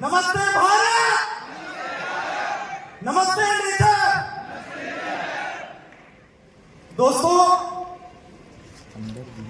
नमस्ते भारत, नमस्ते नेचर। दोस्तों,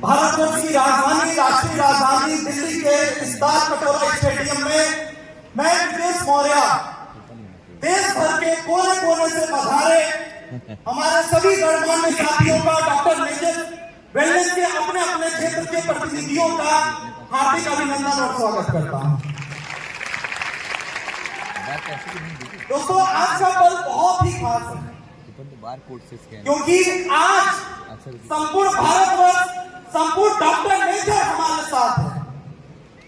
भारतवर्ष की राजधानी, राष्ट्रीय राजधानी दिल्ली के इस ताल कटोरा स्टेडियम में मैं विदेश मौर्य देश भर के कोने कोने से पधारे हमारे सभी गणमान्य साथियों का, डॉक्टर नेचर वेलनेस के अपने अपने क्षेत्र के प्रतिनिधियों का हार्दिक अभिनंदन और स्वागत करता हूं। दोस्तों, आज का पल बहुत ही खास है क्योंकि आज संपूर्ण भारतवर्ष, संपूर्ण डॉक्टर नेचर हमारे साथ है।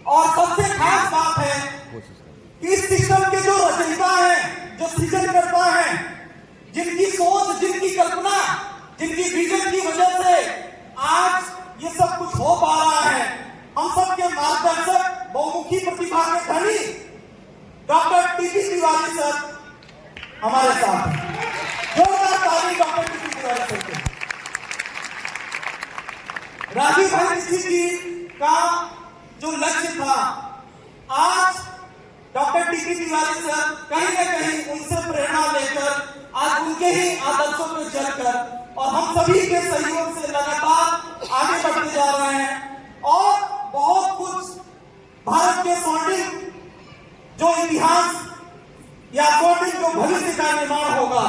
और सबसे खास बात है कि इस सिस्टम के जो रचयिता हैं, जो सृजन करता है, जिनकी सोच, जिनकी कल्पना, जिनकी विजन की वजह से आज ये सब कुछ हो पा रहा है, हम सबके मार्गदर्शक, बहुमुखी प्रतिभा के धनी डॉक्टर टीपी तिवारी सर हमारे साथ हैं। जोरदार ताली डॉक्टर टीपी तिवारी सर के। राजीव भाई जी का जो लक्ष्य था, आज डॉक्टर टीपी तिवारी सर कहीं न कहीं उनसे प्रेरणा लेकर आज उनके ही आदर्शों में चलकर और हम सभी के सहयोग से लगातार आगे बढ़ते जा रहे हैं और बहुत कुछ भारत के स्वर्णिम जो इतिहास या स्वर्णिम जो भविष्य का निर्माण होगा,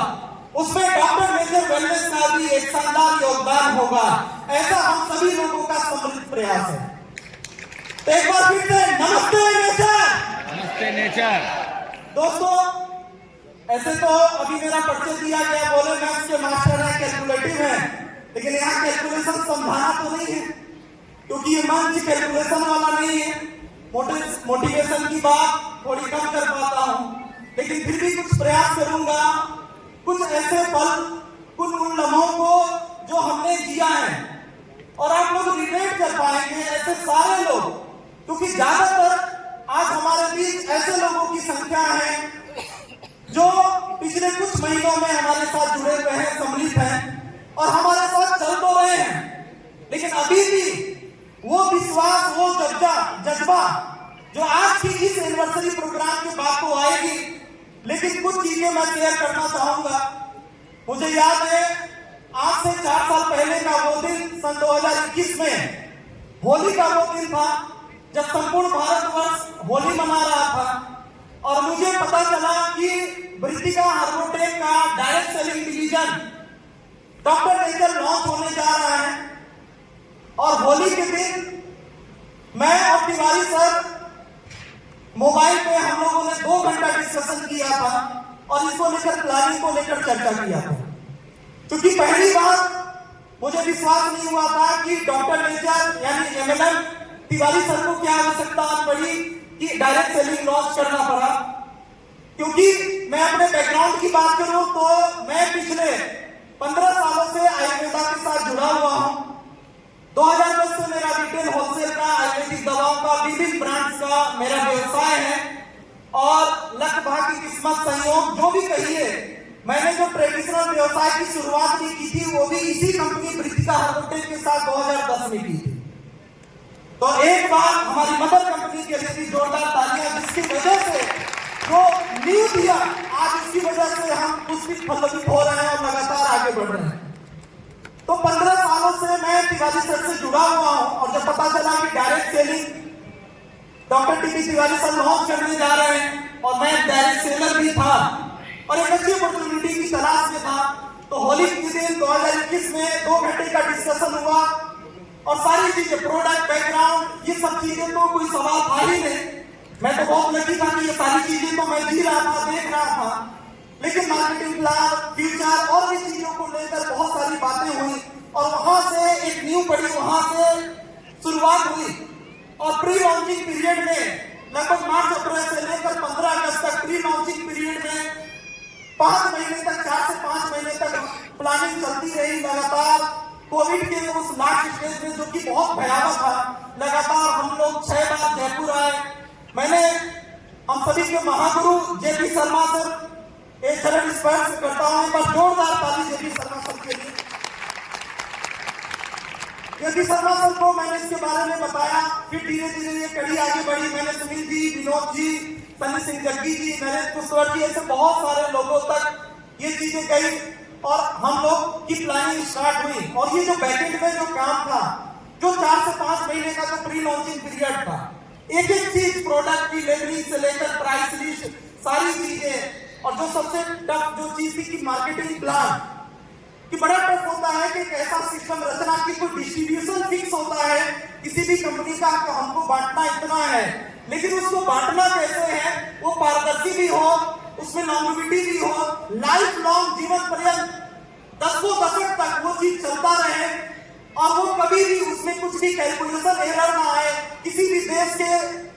उसमें डॉक्टर नेचर वेलनेस का भी एक शानदार योगदान होगा, ऐसा हम सभी लोगों का सम्मिलित प्रयास है। तो एक बार फिर से नमस्ते नेचर। नमस्ते नेचर। दोस्तों, ऐसे तो अभी मेरा परिचय दिया गया, बोले मैथ्स के मास्टर है, कैलकुलेटिव है, लेकिन यहाँ कैलकुलेशन समझाना तो नहीं है क्योंकि ये मंच कैलकुलेशन वाला नहीं है। मोटिवेशन की बात थोड़ी कम कर पाता हूँ, लेकिन फिर भी कुछ प्रयास करूंगा, कुछ ऐसे पल, कुछ उन लम्हों को जो हमने जिया है और आप लोग रिलेट कर पाएंगे, ऐसे सारे लोग, क्योंकि ज्यादातर आज हमारे बीच ऐसे लोगों की संख्या है जो पिछले कुछ महीनों में हमारे साथ जुड़े हुए हैं, सम्मिलित हैं और हमारे साथ चल तो रहे हैं, लेकिन अभी भी वो विश्वास, वो जज्बा जो आज की इस एनिवर्सरी प्रोग्राम के बाद तो आएगी, लेकिन कुछ चीजें मैं शेयर करना चाहूंगा। मुझे याद है आज से 4 साल पहले का वो दिन, सन 2021 में होली का वो दिन था जब संपूर्ण भारतवर्ष होली मना रहा था और मुझे पता चला कि ब्रिटिका हार्मोटेक का direct selling division doctor nature launch होने जा रहा है। और होली के दिन मैं और तिवारी सर मोबाइल पे हम लोगों ने 2 घंटा डिस्कशन किया था और इसको लेकर, प्लानिंग को लेकर चर्चा किया था, क्योंकि पहली बार मुझे विश्वास नहीं हुआ था कि डॉक्टर नेचर यानी एमएलएम तिवारी सर को क्या आवश्यकता पड़ी कि डायरेक्ट सेलिंग लॉन्च करना पड़ा। क्योंकि मैं अपने बैकग्राउंड की बात करूं तो मैं पिछले 15 सालों से आयुर्वेदा के साथ जुड़ा हुआ हूं। 2010 से मेरा रिटेल होलसेल का, आयुर्वेदिक दवाओं का, विभिन्न ब्रांड्स का मेरा व्यवसाय है और लगभग की किस्मत, संयोग जो भी कहिए, मैंने जो ट्रेडिशनल व्यवसाय की शुरुआत की थी वो भी इसी कंपनी ब्रिटिका हार्मोटेक के साथ 2010 में की थी। तो एक बार हमारी मदर कंपनी के लिए भी जोरदार तालियां, जिसकी वजह से जो नींव दिया, आज इसकी वजह से हम पुष्पित फलवित हो रहे हैं और लगातार आगे बढ़ रहे हैं। तो 15 सालों से मैं तिवारी सर से जुड़ा हुआ हूं और जब पता चला कि direct selling doctor TP Tiwari sir launch करने जा रहे हैं और मैं डायरेक्ट सेलर भी था और एक अच्छी अपॉर्चुनिटी की तलाश में था, तो होली के दिन 2021 में 2 घंटे का डिस्कशन हुआ और सारी चीजें, प्रोडक्ट, बैकग्राउंड, ये सब चीजें तो कोई सवाल था ही नहीं। मैं तो बहुत लकी था कि ये सारी चीजें तो मैं जी रहा था, देख रहा था, लेकिन मार्केटिंग प्लान, फ्यूचर और भी चीजों को लेकर बहुत सारी बातें हुई और वहां से एक न्यू पड़ी, वहां से शुरुआत हुई और प्री लॉन्चिंग पीरियड में लगभग मार्च अप्रैल से लेकर 15 अगस्त तक प्री लॉन्चिंग पीरियड में 5 महीने तक, 4 से 5 महीने तक प्लानिंग चलती रही लगातार। कोविड के उस लास्ट स्टेज में जो कि बहुत भयावह था, लगातार हम लोग 6 बार जयपुर आए। मैंने हम सभी के महागुरु जेपी शर्मा सर एक चरण स्पर्श करता हूं, पर जोरदार ताली जेपी शर्मा सर के लिए। जेपी शर्मा सर को मैंने इसके बारे में बताया, फिर धीरे धीरे ये कड़ी आगे बढ़ी। मैंने सुनील जी, विनोद जी, सनी सिंह जग्गी जी, नरेंद्र कुशवाहा जी, ऐसे बहुत सारे लोगों तक ये चीजें गई और हम लोग की प्लानिंग स्टार्ट हुई। और ये जो बैकएंड में जो काम था, जो 4 से 5 महीने का जो प्री लॉन्चिंग पीरियड था, एक एक चीज प्रोडक्ट की लेवलिंग से लेकर प्राइस लिस्ट, सारी चीजें, और जो सबसे टफ जो चीज थी कि मार्केटिंग प्लान, कि बड़ा टफ होता है कि कैसा सिस्टम रचना की कोई डिस्ट्रीब्यूशन फिक्स होता है किसी भी कंपनी का, तो हमको बांटना इतना है, लेकिन उसको बांटना कैसे है, वो पारदर्शी भी हो, उसमें लॉन्गेविटी भी हो, लाइफ लॉन्ग जीवन पर्यंत 10 दशक तक वो चीज चलता रहे और वो कभी भी उसमें कुछ भी कैलकुलेशन एरर ना आए, किसी भी देश के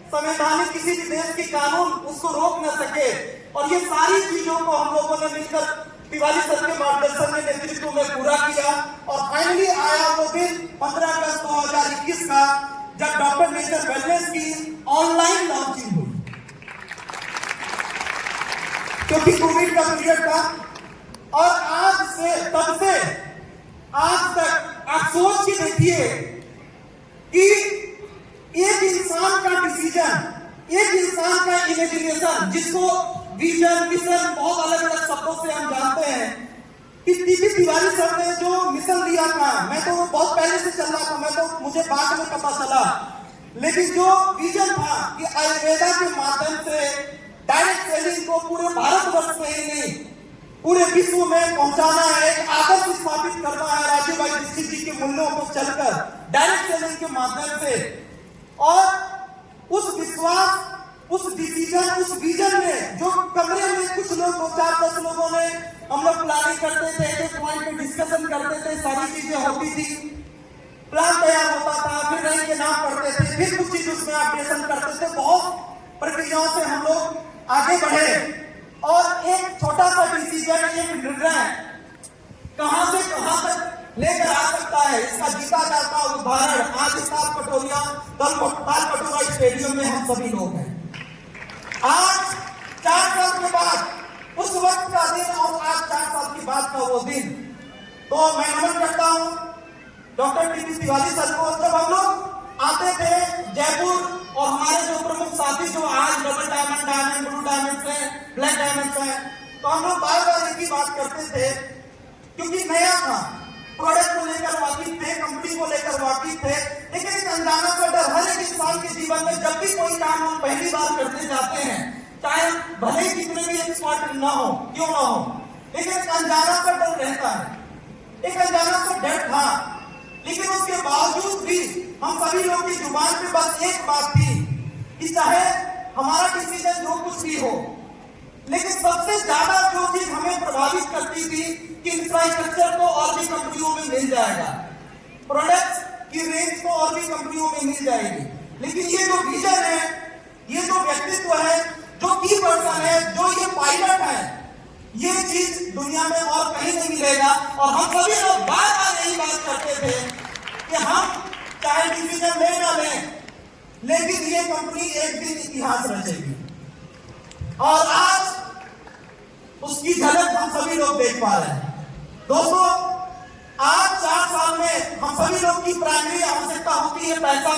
संवैधानिक, किसी भी देश के कानून उसको रोक न सके। और ये सारी चीजों को हम लोगों ने मिलकर तिवारी सर के मार्गदर्शन में, नेतृत्व में पूरा किया और फाइनली आया वो दिन 15 अगस्त 2021 का, जब डॉक्टर नेचर वेलनेस की ऑनलाइन लॉन्चिंग हुई, क्योंकि कोविड का पीरियड था। और आज से, तब से आज तक आप सोच के देखिए कि एक इंसान का डिसीजन, एक इंसान का इमेजिनेशन, जिसको विजन, मिशन बहुत अलग अलग शब्दों से हम जानते हैं, कि टीपी तिवारी सर ने जो मिशन लिया था, मैं तो बहुत पहले से चल रहा था, मैं तो मुझे बाद में पता चला, लेकिन जो विजन था कि आयुर्वेदा के माध्यम से डायरेक्ट सेलिंग को पूरे भारतवर्ष में ही नहीं पूरे विश्व में पहुंचाना है, एक आदर्श स्थापित करना है राजीव भाई दीक्षित जी के मूल्यों को चलकर डायरेक्ट सेलिंग के माध्यम से। और उस विश्वास, उस डिसीजन, उस विजन में जो कमरे में कुछ लोग 2-4-10 लोगों ने हम लोग प्लानिंग करते थे, एक पॉइंट पे डिस्कशन करते थे, सारी चीजें होती थी, प्लान तैयार होता था, फिर रैंक के नाम पढ़ते थे, फिर कुछ चीज उसमें अपडेशन करते थे, बहुत प्रक्रियाओं से हम लोग आगे बढ़े। और एक छोटा सा डिसीजन, एक निर्णय कहां से कहां तक लेकर आ सकता है, इसका जीता जाता उदाहरण आज सात कटोरिया ताल कटोरा स्टेडियम में हम सभी लोग हैं। आज 4 साल के बाद उस वक्त का दिन और आज 4 साल के बाद का वो दिन, तो मैं नमन करता हूं डॉक्टर टीपी तिवारी सर को। जब हम लोग आते थे जयपुर, और हमारे जो प्रमुख साथी जो आज double diamond, diamond, blue diamond है, ब्लैक डायमंड है, तो हम लोग बार बार एक ही बात करते थे, क्योंकि नया था, प्रोडक्ट को लेकर वाकिफ थे, कंपनी को लेकर वाकिफ थे, लेकिन एक अनजाना सा डर हर एक इंसान के जीवन में, जब भी कोई काम हम पहली बार करते जाते हैं, चाहे भले कितने भी एक्सपर्ट ना हो, क्यों ना हो, लेकिन एक अनजाना सा डर रहता है, एक अनजाना सा डर था। लेकिन उसके बावजूद भी हम सभी लोग की जुबान पे बस एक बात थी कि चाहे हमारा डिसीजन जो कुछ भी हो, लेकिन सबसे ज्यादा जो चीज हमें प्रभावित करती थी कि इंफ्रास्ट्रक्चर तो और भी कंपनियों में मिल जाएगा, प्रोडक्ट्स की रेंज तो और भी कंपनियों में मिल जाएगी, लेकिन ये जो विजन है, ये जो व्यक्तित्व है, जो की पर्सन है, जो ये पायलट है, ये चीज दुनिया में और कहीं नहीं मिलेगा। और हम सभी लोग बार बार यही बात करते थे कि हम चाहे डिसीजन ले ना लें, लेकिन ये कंपनी एक दिन इतिहास रचेगी। और आज उसकी झलक हम सभी लोग देख पा रहे हैं। दोस्तों, आज 4 साल में हम सभी लोग की प्राइमरी आवश्यकता होती है पैसा,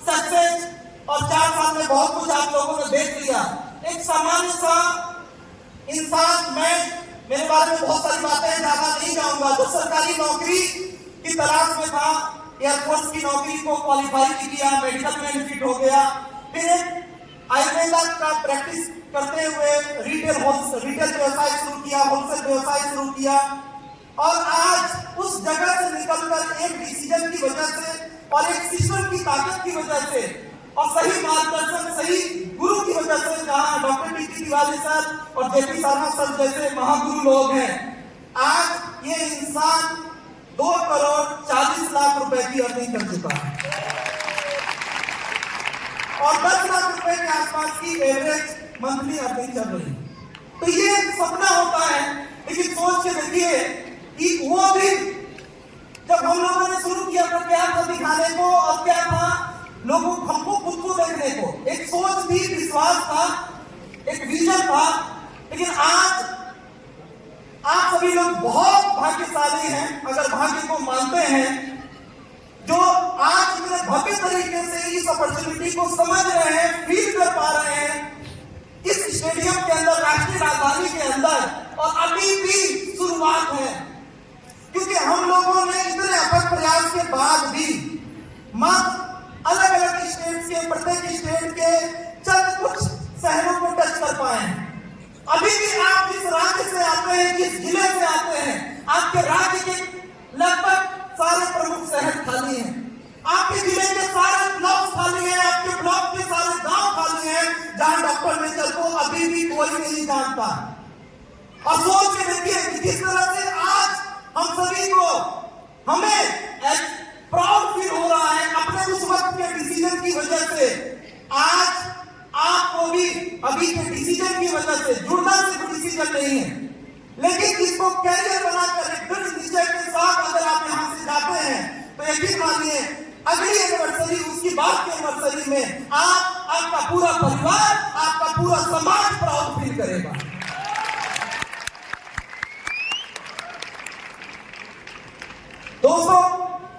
सक्सेस, और 4 साल में बहुत कुछ आप लोगों ने देख लिया। एक सामान्य सा इंसान, मेरे बारे में बहुत सारी बातें ज्यादा नहीं जाऊंगा, जो सरकारी नौकरी की तलाश में था, एयरफोर्स की नौकरी को क्वालिफाई किया, मेडिकल में एडमिट हो गया, फिर आयुर्वेदा का प्रैक्टिस करते हुए रिटेल व्यवसाय शुरू किया, होलसेल व्यवसाय शुरू किया, और आज उस जगह से निकलकर एक डिसीजन की वजह से और एक सिस्टम की ताकत की वजह से और सही मार्गदर्शन, सही गुरु की वजह से, जहां डॉक्टर टीपी तिवारी सर और जेपी शर्मा सर जैसे महागुरु लोग हैं, आज ये इंसान 2 करोड़ 40 लाख रुपए की अर्निंग कर चुका है और 10 लाख रुपए के आसपास की एवरेज मंथली अर्निंग चल रही है। तो ये सपना होता है, लेकिन सोच के देखिए कि वो दिन जब हम लोगों ने शुरू किया था, क्या था दिखाने को और क्या था लोगों हमको खुद को देखने को, एक सोच थी, विश्वास था, एक विजन था। लेकिन आज आप सभी लोग बहुत भाग्यशाली हैं, अगर भाग्य को मानते हैं, जो आज इतने भव्य तरीके से इस अपॉर्चुनिटी को समझ रहे हैं, फील कर पा रहे हैं, की राजधानी के अंदर और अभी भी शुरुआत है, क्योंकि हम लोगों ने इतने अथक प्रयास के बाद भी अलग अलग स्टेट के, प्रत्येक स्टेट के चंद कुछ शहरों को टच कर पाए हैं। अभी भी आप जिस राज्य से आते हैं, जिस जिले से आते हैं, आपके राज्य के लगभग सारे प्रमुख शहर खाली हैं, आपके जिले के सारे ब्लॉक खाली हैं, आपके ब्लॉक के सारे गांव खाली हैं, जहां डॉक्टर मेजर को अभी भी कोई नहीं जानता। और सोच के देखिए कि किस तरह से आज हम सभी को, हमें प्राउड फील हो रहा है अपने उस वक्त के डिसीजन की वजह से। आज आपको भी अभी के डिसीजन की वजह से जुड़ना सिर्फ डिसीजन नहीं है, लेकिन इसको कैरियर बनाकर एक दृढ़ निश्चय के साथ अगर आप यहां से जाते हैं तो यकीन मानिए अगली एनिवर्सरी, उसकी बात की एनिवर्सरी में आपका पूरा परिवार, आपका पूरा समाज प्राउड फील करेगा। दोस्तों,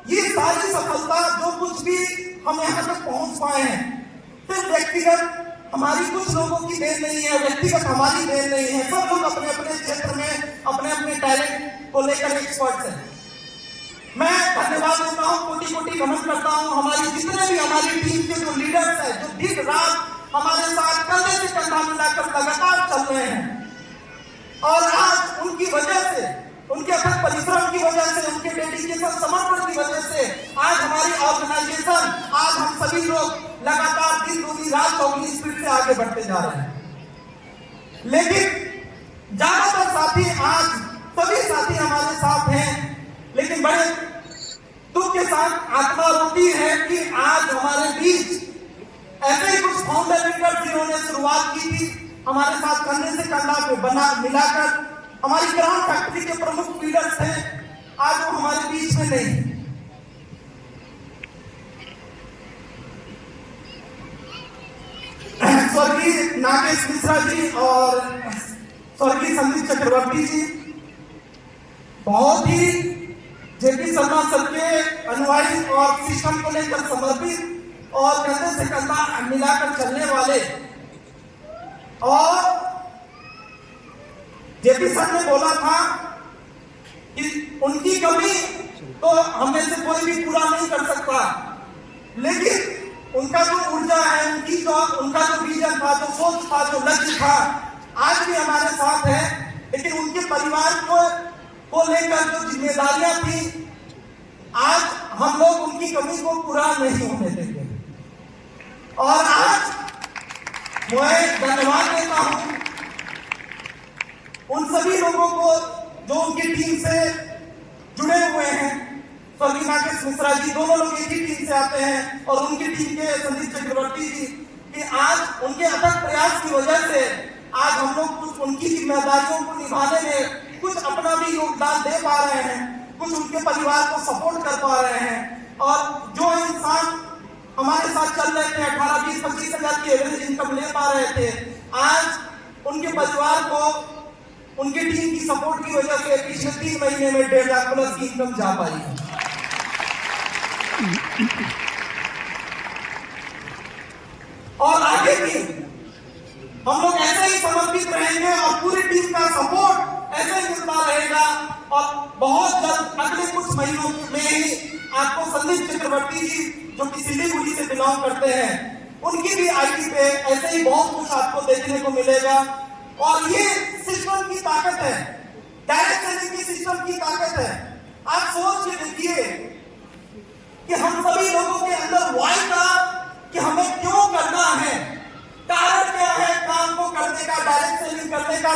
ये सारी सफलता जो कुछ भी हम यहाँ तक पहुंच पाए हैं, सिर्फ व्यक्तिगत हमारी कुछ लोगों की देन नहीं है, व्यक्तिगत हमारी देन नहीं है। सब लोग अपने अपने क्षेत्र में अपने अपने टैलेंट को लेकर एक्सपर्ट्स हैं। मैं धन्यवाद देता हूँ, कोटि कोटि नमन करता हूँ हमारी जितने भी हमारी टीम के जो लीडर्स हैं, जो दिन रात हमारे साथ कंधे से कंधा मिलाकर लगातार चल रहे हैं। और आज उनकी वजह से, उनके अथक परिश्रम की वजह से, उनके डेडिकेशन, समर्पण की वजह से आज हमारी ऑर्गेनाइजेशन, आज हम सभी लोग लगातार दिन दूनी रात चौगुनी स्पीड से आगे बढ़ते जा रहे हैं। लेकिन ज्यादातर साथी, आज सभी साथी हमारे साथ हैं, लेकिन बड़े दुख के साथ आत्मा रोती है कि आज हमारे बीच ऐसे ही कुछ फाउंडर लीडर जिन्होंने शुरुआत की थी हमारे साथ कंधे से कंधा पे बना मिलाकर, हमारी ग्राउंड फैक्ट्री के प्रमुख लीडर्स थे, आज वो हमारे बीच में नहीं। स्वर्गीय नागेश मिश्रा जी और स्वर्गीय संदीप चक्रवर्ती जी बहुत ही जेपी शर्मा सर के अनुयायी और सिस्टम को लेकर समर्पित और कंधे से कंधा मिलाकर चलने वाले। और जेपी सर ने बोला था कि उनकी कमी तो हमें से कोई भी पूरा नहीं कर सकता, लेकिन उनका जो ऊर्जा है, उनका जो विजन था, जो सोच था, जो लक्ष्य था, आज भी हमारे साथ है। लेकिन उनके परिवार को लेकर जो जिम्मेदारियां थी, आज हम लोग उनकी कमी को पूरा नहीं होने देंगे। और आज मैं धन्यवाद देता हूं उन सभी लोगों को जो उनकी टीम से जुड़े हुए हैं। स्वर्गीय नागेश मिश्रा जी, दोनों लोग एक ही टीम से आते हैं, और उनकी टीम के संदीप चक्रवर्ती जी, कि आज उनके अथक प्रयास की वजह से आज हम लोग कुछ उनकी जिम्मेदारियों को निभाने में कुछ अपना भी योगदान दे पा रहे हैं, कुछ उनके परिवार को सपोर्ट कर पा रहे हैं। और जो इंसान हमारे साथ चल रहे थे, 18, 20, 25 हजार की एवरेज इनकम ले पा रहे थे, आज उनके परिवार को उनके टीम की सपोर्ट की वजह से पिछले 3 महीने में 1.5 लाख प्लस की इनकम जा पाई है। और आगे भी हम लोग ऐसे ही समर्पित रहेंगे और पूरी टीम का सपोर्ट ऐसे ही मिलता रहेगा। और बहुत जल्द अगले कुछ महीनों में ही आपको संदीप चक्रवर्ती जी, जो कि सिलीगुड़ी से बिलोंग करते हैं, उनकी भी आईटी पे ऐसे ही बहुत कुछ आपको देखने को मिलेगा। और ये सिस्टम की ताकत है, डायरेक्ट सेलिंग की सिस्टम की ताकत है। आप सोच के देखिए कि हम सभी लोगों के अंदर वाई था कि हमें क्यों करना है, कारण क्या है काम को करने का, डायरेक्ट सेलिंग करने का,